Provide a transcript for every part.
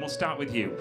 we'll start with you.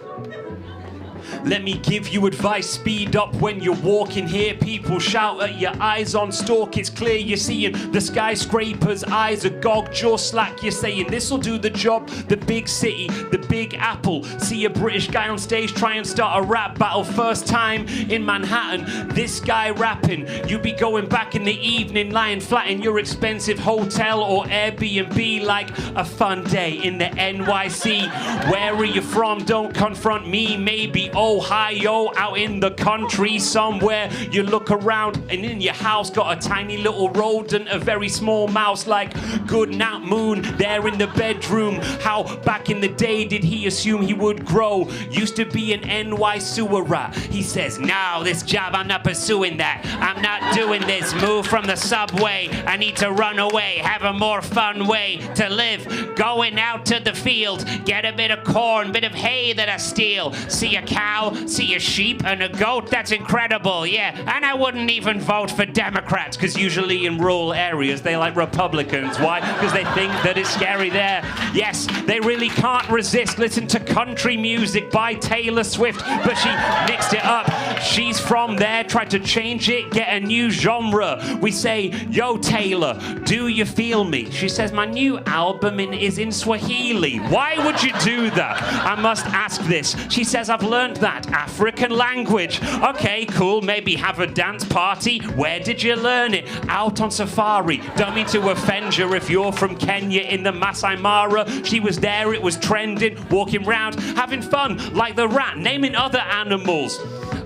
Let me give you advice, speed up when you're walking here. People shout at your eyes on stalk, it's clear you're seeing the skyscrapers, eyes agog, jaw slack, you're saying this'll do the job. The big city, the big apple. See a British guy on stage try and start a rap battle. First time in Manhattan, this guy rapping. You be going back in the evening, lying flat in your expensive hotel or Airbnb like a fun day in the NYC. Where are you from? Don't confront me, maybe Ohio, out in the country somewhere. You look around and in your house got a tiny little rodent, a very small mouse like good night moon there in the bedroom. How back in the day did he assume he would grow? Used to be an NY sewer rat. He says, no, this job, I'm not pursuing that. I'm not doing this. Move from the subway. I need to run away. Have a more fun way to live. Going out to the field. Get a bit of corn, bit of hay that I steal. See a cow, see a sheep and a goat. That's incredible, yeah. And I wouldn't even vote for Democrats, because usually in rural areas they like Republicans. Why? Because they think that it's scary there. Yes, they really can't resist. Listen to country music by Taylor Swift, but she mixed it up. She's from there, tried to change it, get a new genre. We say, yo Taylor, do you feel me? She says, my new album is in Swahili. Why would you do that? I must ask this. She says, I've learned that African language. Okay, cool, maybe have a dance party. Where did you learn it? Out on safari. Don't mean to offend you if you're from Kenya in the Masai Mara. She was there, it was trending, walking round, having fun like the rat, naming other animals.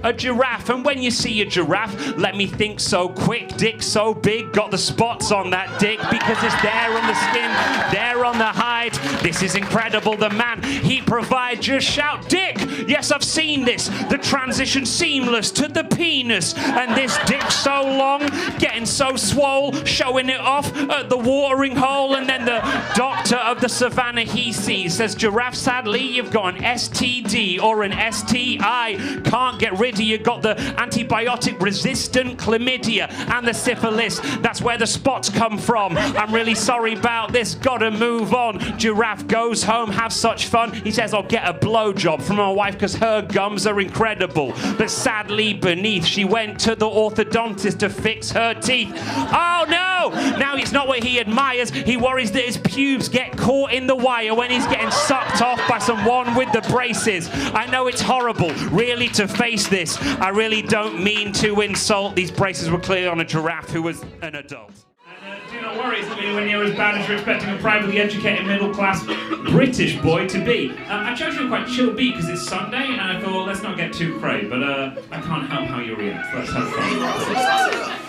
A giraffe, and when you see a giraffe, let me think so quick, dick so big, got the spots on that dick because it's there on the skin, there on the hide. This is incredible, the man he provides. Just shout dick. Yes, I've seen this, the transition seamless to the penis, and this dick so long, getting so swole, showing it off at the watering hole. And then the doctor of the savannah he sees says, giraffe, sadly you've got an STD or an STI, can't get rid of you, got the antibiotic resistant chlamydia and the syphilis, that's where the spots come from. I'm really sorry about this, gotta move on. Giraffe goes home, have such fun. He says, I'll get a blowjob from my wife because her gums are incredible. But sadly beneath, she went to the orthodontist to fix her teeth. Oh no! Now it's not what he admires. He worries that his pubes get caught in the wire when he's getting sucked off by someone with the braces. I know it's horrible, really, to face this. I really don't mean to insult. These braces were clearly on a giraffe who was an adult. Do not worry, it's not really when you're as bad as you're expecting a privately educated middle-class British boy to be. I chose you a quite chill beat because it's Sunday, and I thought, let's not get too cray, but I can't help how you react. Let's have fun.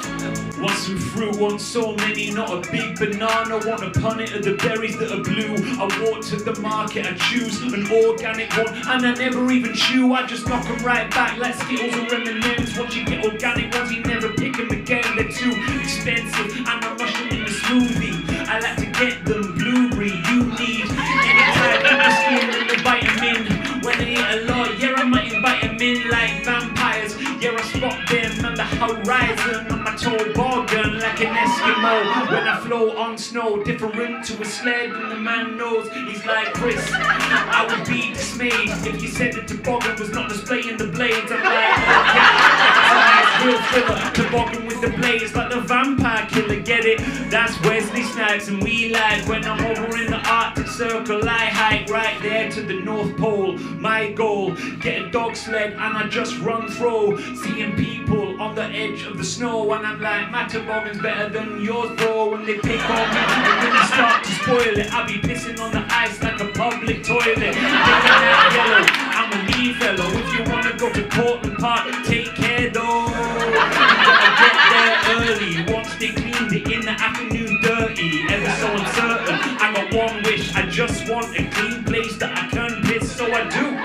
Want some fruit, want so many, not a big banana. Want a punnet of the berries that are blue. I walk to the market, I choose an organic one, and I never even chew. I just knock them right back like Skittles and M&M's. Once you get organic ones, you never pick them again. They're too expensive, and I mush them in the smoothie. I like to get them blueberry. You need any type of skin and the vitamin. When I eat a lot, yeah, I might invite them in like vampires. Yeah, I spot them on the horizon on my toboggan like an Eskimo. When I float on snow, different to a sled, and the man knows he's like Chris. I would be dismayed if you said the toboggan was not displaying the blades. I'm like, okay, that's a nice real thriller. Toboggan with the blades like the vampire killer, get it? That's Wesley Snipes, and we like when I'm over in the Arctic Circle. I hike right there to the North Pole. My goal, get a dog sled and I just run through, seeing people on the edge of the snow, and I'm like, my toboggan's better than yours, bro. When they pick on me and then they start to spoil it, I'll be pissing on the ice like a public toilet. Thinking that yellow, I'm a mean fellow. If you wanna go to Portland Park, take care though. You gotta get there early. Once they cleaned it in the afternoon dirty, ever so uncertain. I got one wish, I just want a clean place that I can piss, so I do.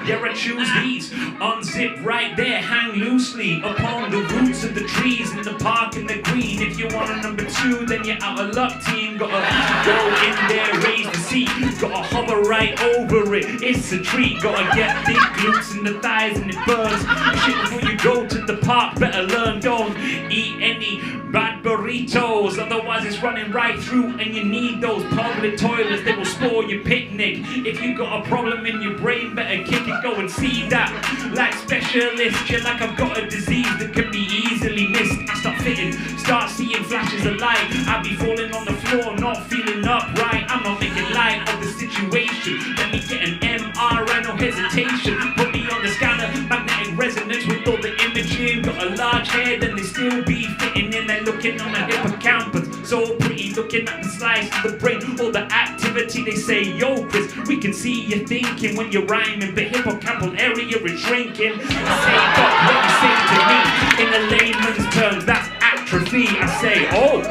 Yeah, I choose these. Unzip right there, hang loosely upon the roots of the trees in the park and the green. If you want a number 2, then you're out of luck, team. Gotta go in there, raise the seat. Gotta hover right over it. It's a treat. Gotta get big glutes in the thighs and it burns. Shit, before you go to the park, better learn. Don't eat any bad burritos, otherwise it's running right through, and you need those public toilets. They will spoil your picnic. If you got a problem in your brain, better kick it. Go and see that like specialist. You're like, I've got a disease that can be easily missed. I start fitting, start seeing flashes of light. I be falling on the floor, not feeling upright. I'm not making light of the situation. Let me get an MRI, no hesitation. Put me on the scanner, magnetic resonance with all the imaging. Got a large head and they still be fitting in. They're looking on the hippocampus, so pretty, looking at the slice of the brain, all the activity. They say, yo Chris, we can see you thinking when you're rhyming, but hippocampal area is shrinking. I say, Doc, what you say to me? In a layman's terms, that's atrophy. I say, oh,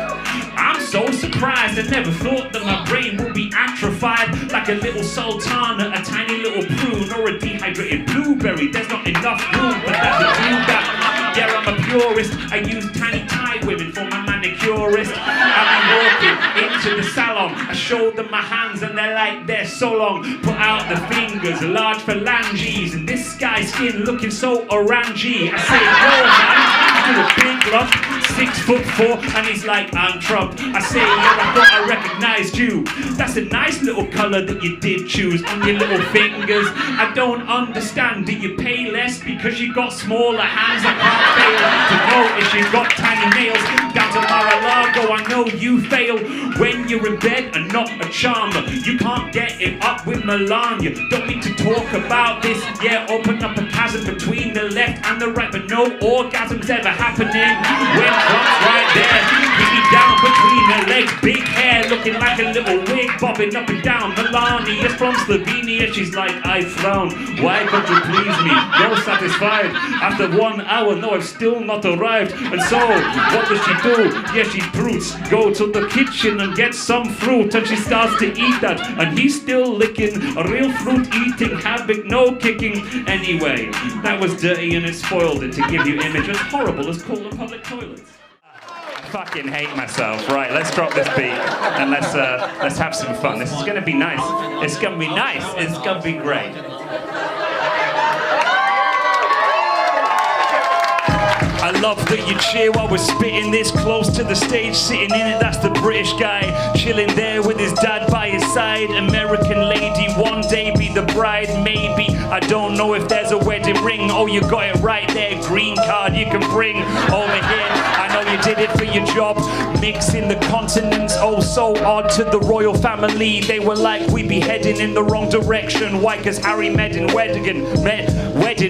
I'm so surprised. I never thought that my brain would be atrophied like a little sultana, a tiny little prune, or a dehydrated blueberry. There's not enough room for that to do that. Yeah, I'm a purist. I use tiny Thai women for my manicurist. I've been walking into the salon. I show them my hands and they're like, they're so long. Put out the fingers, large phalanges, and this guy's skin looking so orangey. I say, whoa man, you're a big lump, 6'4", and he's like, I'm Trump. I say, yeah, I thought I recognized you. That's a nice little color that you did choose on your little fingers. I don't understand, do you pay less because you got smaller hands? I can't fail to notice you got tiny nails. Down to Mar-a-Lago, I know you fail when you're in bed and not a charmer. You can't get it up with Melania. Don't need to talk about this. Yeah, open up a chasm between the left and the right, but no orgasms ever happening when Trump's right there. Keep me down between her legs, big hair looking like a little wig bobbing up and down. Melania's from Slovenia, she's like, I frown. Why can't you please me? No satisfied. After 1 hour, no, I've still not arrived. And so, what does she do? Yeah, she brutes. Go to the kitchen and get some fruit, and she starts to eat that. And he's still licking a real fruit eating habit, no kicking. Anyway, that was dirty and it spoiled it to give you image as horrible as cool and public toilets. Fucking hate myself. Right, let's drop this beat and let's have some fun. This is gonna be nice. It's gonna be nice. It's gonna be great. I love that you cheer while we're spitting this close to the stage. Sitting in it, that's the British guy. Chilling there with his dad by his side. American lady, one day be the bride, maybe. I don't know if there's a wedding ring. Oh, you got it right there. Green card you can bring over here. I know you did it for your job. Mixing the continents, oh so odd to the royal family. They were like, we be heading in the wrong direction. Why? Cause Harry Meghan wedding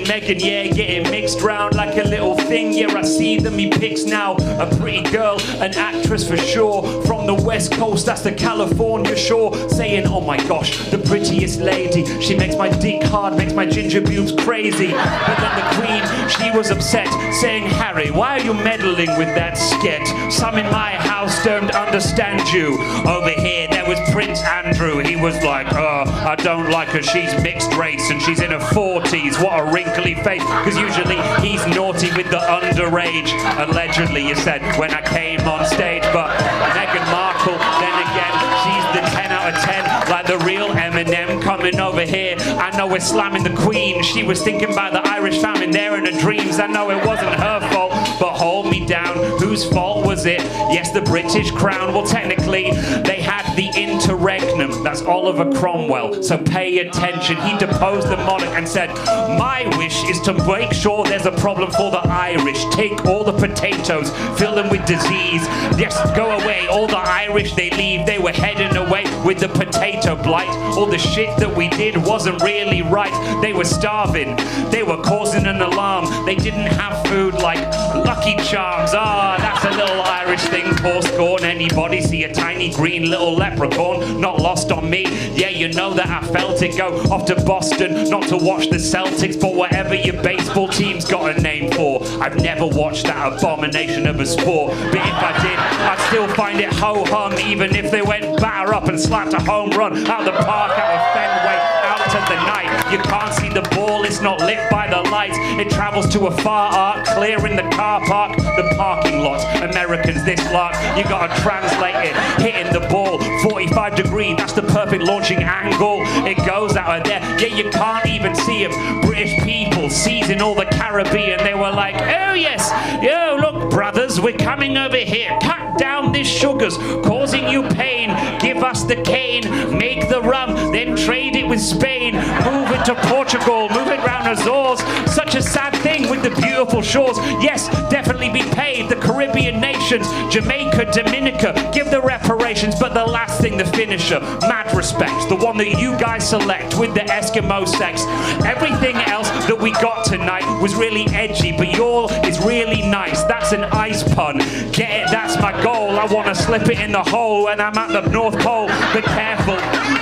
Meghan, yeah, getting mixed round like a little thing. Yeah, I see them, he picks now a pretty girl, an actress for sure. From the west coast, that's the California shore. Saying, oh my gosh, the prettiest lady. She makes my dick hard, makes my ginger boobs crazy. But then the queen, she was upset, saying, Harry, why are you meddling with that sketch? Some in my house don't understand you. Over here, there was Prince Andrew. He was like, I don't like her, she's mixed race and she's in her 40s. What a wrinkly face, because usually he's naughty with the underage. Allegedly, you said, when I came on stage. But Meghan Markle, then again, she's the 10 out of 10, like the real Eminem coming over here. I know we're slamming the queen. She was thinking about the Irish famine there in her dreams. I know it wasn't her fault, but hold me down. Whose fault was it? Yes, the British crown. Well, technically, they had the interregnum. That's Oliver Cromwell, so pay attention. He deposed the monarch and said, my wish is to make sure there's a problem for the Irish. Take all the potatoes, fill them with disease. Yes, go away. All the Irish, they leave. They were heading away with the potato blight. All the shit that we did wasn't really right. They were starving. They were causing an alarm. They didn't have food like Lucky Charms. Ah, that's a little Irish thing. Poor scorn. Anybody see a tiny green little leprechaun? Not lost on me. Yeah, you know that I felt it. Go off to Boston, not to watch the Celtics, but whatever your baseball team's got a name for. I've never watched that abomination of a sport, but if I did, I'd still find it ho-hum, even if they went batter up and slapped a home run out the park, out of Fenway, out to the night. You can't see the ball not lit by the lights. It travels to a far arc, clearing the car park, the parking lot. Americans, this lark, you gotta translate it. Hitting the ball, 45 degree, that's the perfect launching angle. It goes out of there, yeah, you can't even see him. British people seizing all the Caribbean, they were like, oh yes, yo, look brothers, we're coming over here. Cut down this sugars, causing you pain. Give us the cane, make the rum, then trade it with Spain. Move it to Portugal, move it round Azores. Such a sad thing with the beautiful shores. Yes, definitely be paid. The Caribbean nations, Jamaica, Dominica, give the reparations. But the last thing, the finisher, mad respect, the one that you guys select with the Eskimo sex. Everything else that we got tonight was really edgy, but yours is really nice. That's an ice pun. Get it? That's my goal. I want to slip it in the hole when I'm at the North Pole. Be careful.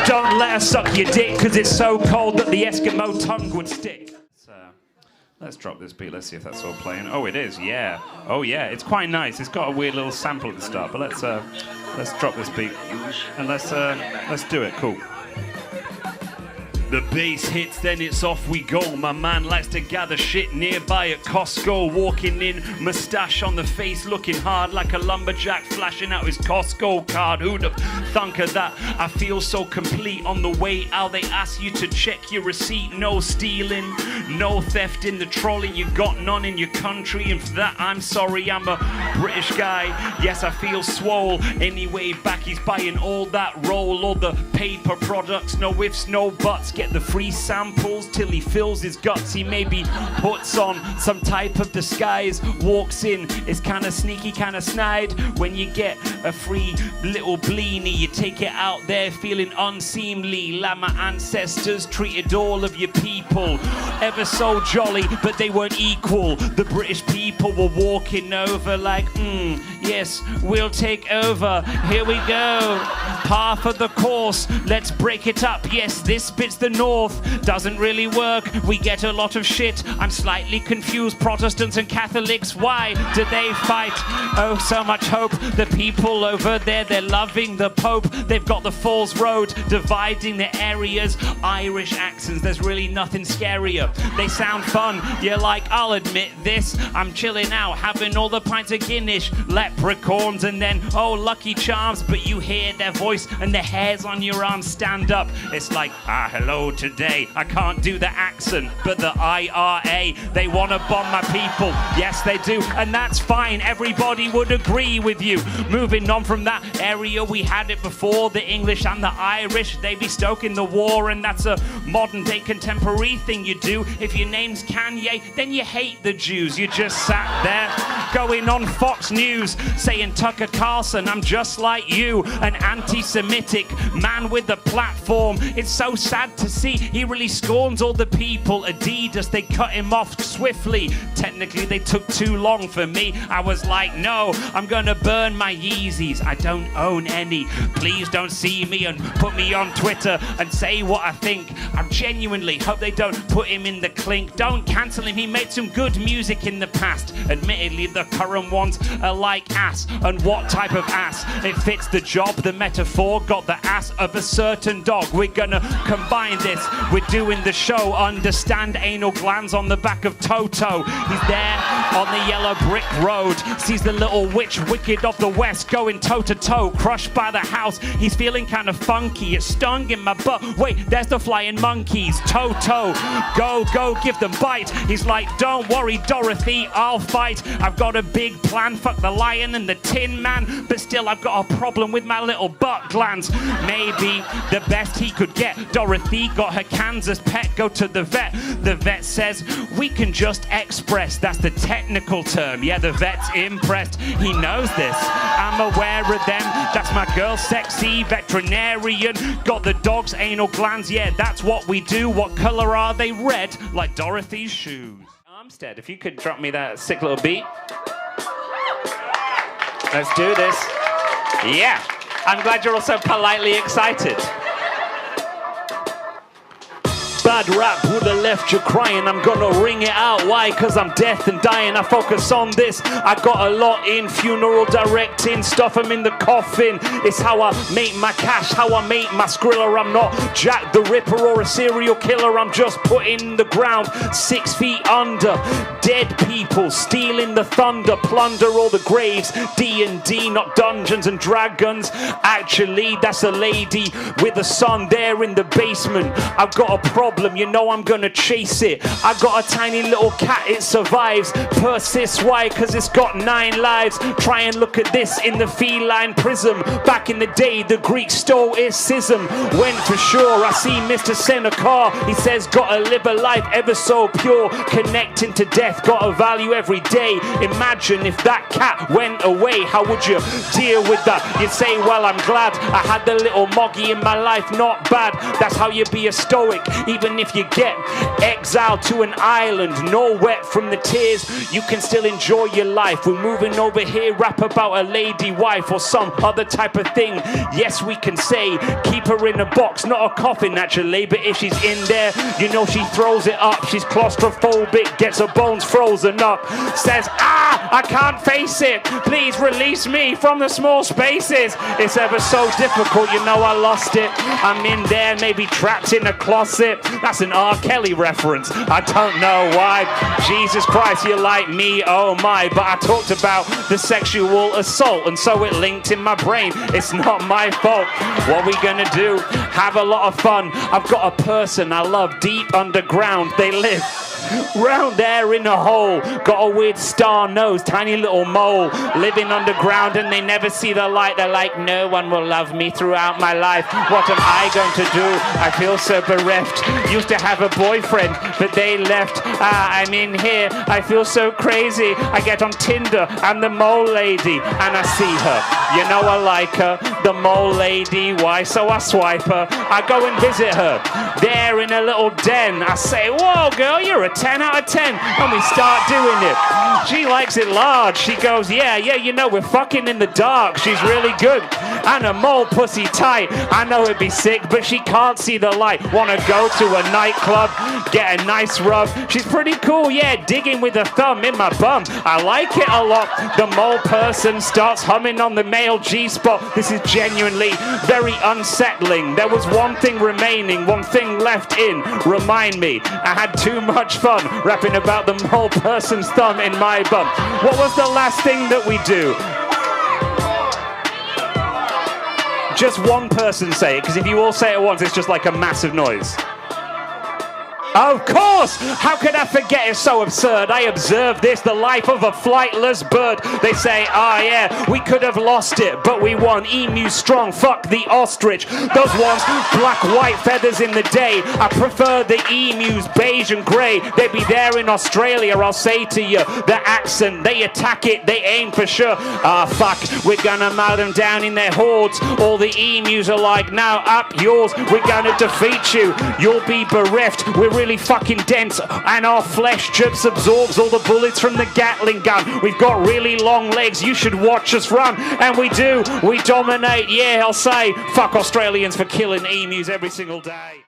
Don't let her suck your dick, because it's so cold that the Eskimo tongue would stick. Let's drop this beat. Let's see if that's all playing. Oh, it is. Yeah. Oh, yeah. It's quite nice. It's got a weird little sample at the start. But let's drop this beat and let's do it. Cool. The bass hits, then it's off we go. My man likes to gather shit nearby at Costco. Walking in, moustache on the face, looking hard like a lumberjack, flashing out his Costco card. Who'd have thunk of that? I feel so complete on the way out. They ask you to check your receipt. No stealing, no theft in the trolley. You got none in your country, and for that I'm sorry. I'm a British guy. Yes, I feel swole. Anyway, back he's buying all that roll, all the paper products. No ifs, no buts. Get the free samples till he fills his guts. He maybe puts on some type of disguise, walks in, it's kinda sneaky, kinda snide. When you get a free little bleenie, you take it out there feeling unseemly, like my ancestors treated all of your people. Ever so jolly, but they weren't equal. The British people were walking over like, yes, we'll take over. Here we go. Half of the course, let's break it up. Yes, this bit's the North, doesn't really work. We get a lot of shit. I'm slightly confused. Protestants and Catholics, why do they fight? Oh, so much hope. The people over there, they're loving the Pope. They've got the Falls Road dividing the areas. Irish accents, there's really nothing scarier. They sound fun. You're like, I'll admit this. I'm chilling out, having all the pints of Guinness. Leprechauns and then, oh, Lucky Charms. But you hear their voice and the hairs on your arms stand up. It's like, hello today. I can't do the accent, but the IRA, they want to bomb my people. Yes, they do, and that's fine. Everybody would agree with you. Moving on from that area, we had it before. The English and the Irish, they be stoking the war, and that's a modern day contemporary thing you do. If your name's Kanye, then you hate the Jews. You just sat there going on Fox News saying, Tucker Carlson, I'm just like you, an anti-Semitic man with a platform. It's so sad to see he really scorns all the people. Adidas, they cut him off swiftly. Technically they took too long for me. I was like, no, I'm gonna burn my Yeezys. I don't own any. Please don't see me and put me on Twitter and say what I think. I genuinely hope they don't put him in the clink. Don't cancel him, he made some good music in the past. Admittedly the current ones are like ass. And what type of ass? It fits the job, the metaphor. Got the ass of a certain dog. We're gonna combine this. We're doing the show. Understand anal glands on the back of Toto. He's there on the yellow brick road. Sees the little witch wicked of the west going toe to toe. Crushed by the house. He's feeling kind of funky. It stung in my butt. Wait, there's the flying monkeys. Toto, go, give them bite. He's like, don't worry, Dorothy, I'll fight. I've got a big plan. Fuck the lion and the tin man. But still, I've got a problem with my little butt glands. Maybe the best he could get. Dorothy got her Kansas pet, go to the vet. The vet says, we can just express. That's the technical term. Yeah, the vet's impressed. He knows this. I'm aware of them. That's my girl, sexy veterinarian. Got the dog's anal glands. Yeah, that's what we do. What color are they? Red, like Dorothy's shoes. Armstead, if you could drop me that sick little beat. Let's do this. Yeah, I'm glad you're all so politely excited. bad rap would have left you crying. I'm gonna ring it out, why? Cause I'm death and dying. I focus on this, I got a lot in. Funeral directing, stuff I'm in the coffin. It's how I make my cash, how I make my skriller. I'm not Jack the Ripper or a serial killer. I'm just put in the ground 6 feet under. Dead people stealing the thunder, plunder all the graves. D&D, not Dungeons and Dragons. Actually, that's a lady with a son there in the basement. I've got a problem, you know I'm gonna chase it. I got a tiny little cat, it survives. Persists, why? Cause it's got 9 lives. Try and look at this in the feline prism. Back in the day, the Greek stoicism went for sure. I see Mr. Seneca, he says gotta live a life ever so pure. Connecting to death, gotta value every day. Imagine if that cat went away, how would you deal with that? You'd say, well, I'm glad I had the little moggy in my life, not bad. That's how you be a stoic, even if you get exiled to an island, no wet from the tears, you can still enjoy your life. We're moving over here, rap about a lady wife or some other type of thing. Yes, we can say, keep her in a box, not a coffin naturally, but if she's in there, you know she throws it up. She's claustrophobic, gets her bones frozen up, says, I can't face it, please release me from the small spaces. It's ever so difficult, you know I lost it. I'm in there, maybe trapped in a closet. That's an R. Kelly reference, I don't know why. Jesus Christ, you're like me, oh my. But I talked about the sexual assault, and so it linked in my brain. It's not my fault. What we gonna do? Have a lot of fun. I've got a person I love deep underground. They live round there in a hole, got a weird star nose, tiny little mole, living underground, and they never see the light. They're like, no one will love me throughout my life. What am I going to do? I feel so bereft. Used to have a boyfriend, but they left. I'm in here, I feel so crazy. I get on Tinder, I'm the mole lady, and I see her. You know I like her, the mole lady. Why? So I swipe her. I go and visit her there in a little den. I say, whoa girl, you're a 10 out of 10, and we start doing it. She likes it large. She goes, yeah, you know, we're fucking in the dark. She's really good, and a mole pussy tight. I know it'd be sick, but she can't see the light. Wanna go to a nightclub, get a nice rub. She's pretty cool, yeah, digging with a thumb in my bum. I like it a lot. The mole person starts humming on the male G-spot. This is genuinely very unsettling. There was one thing remaining, one thing left in. Remind me, I had too much fun rapping about the mole person's thumb in my bum. What was the last thing that we do? Just one person say it, because if you all say it at once, it's just like a massive noise. Of course! How could I forget? It's so absurd. I observed this, the life of a flightless bird. They say, yeah, we could have lost it, but we won. Emu strong, fuck the ostrich. Those ones, black, white feathers in the day. I prefer the emus, beige and grey. They be there in Australia, I'll say to you. The accent, they attack it, they aim for sure. Fuck, we're gonna mow them down in their hordes. All the emus are like, now up yours. We're gonna defeat you. You'll be bereft. We're really fucking dense, and our flesh just absorbs all the bullets from the Gatling gun. We've got really long legs, you should watch us run. And we do, we dominate. Yeah, I'll say fuck Australians for killing emus every single day.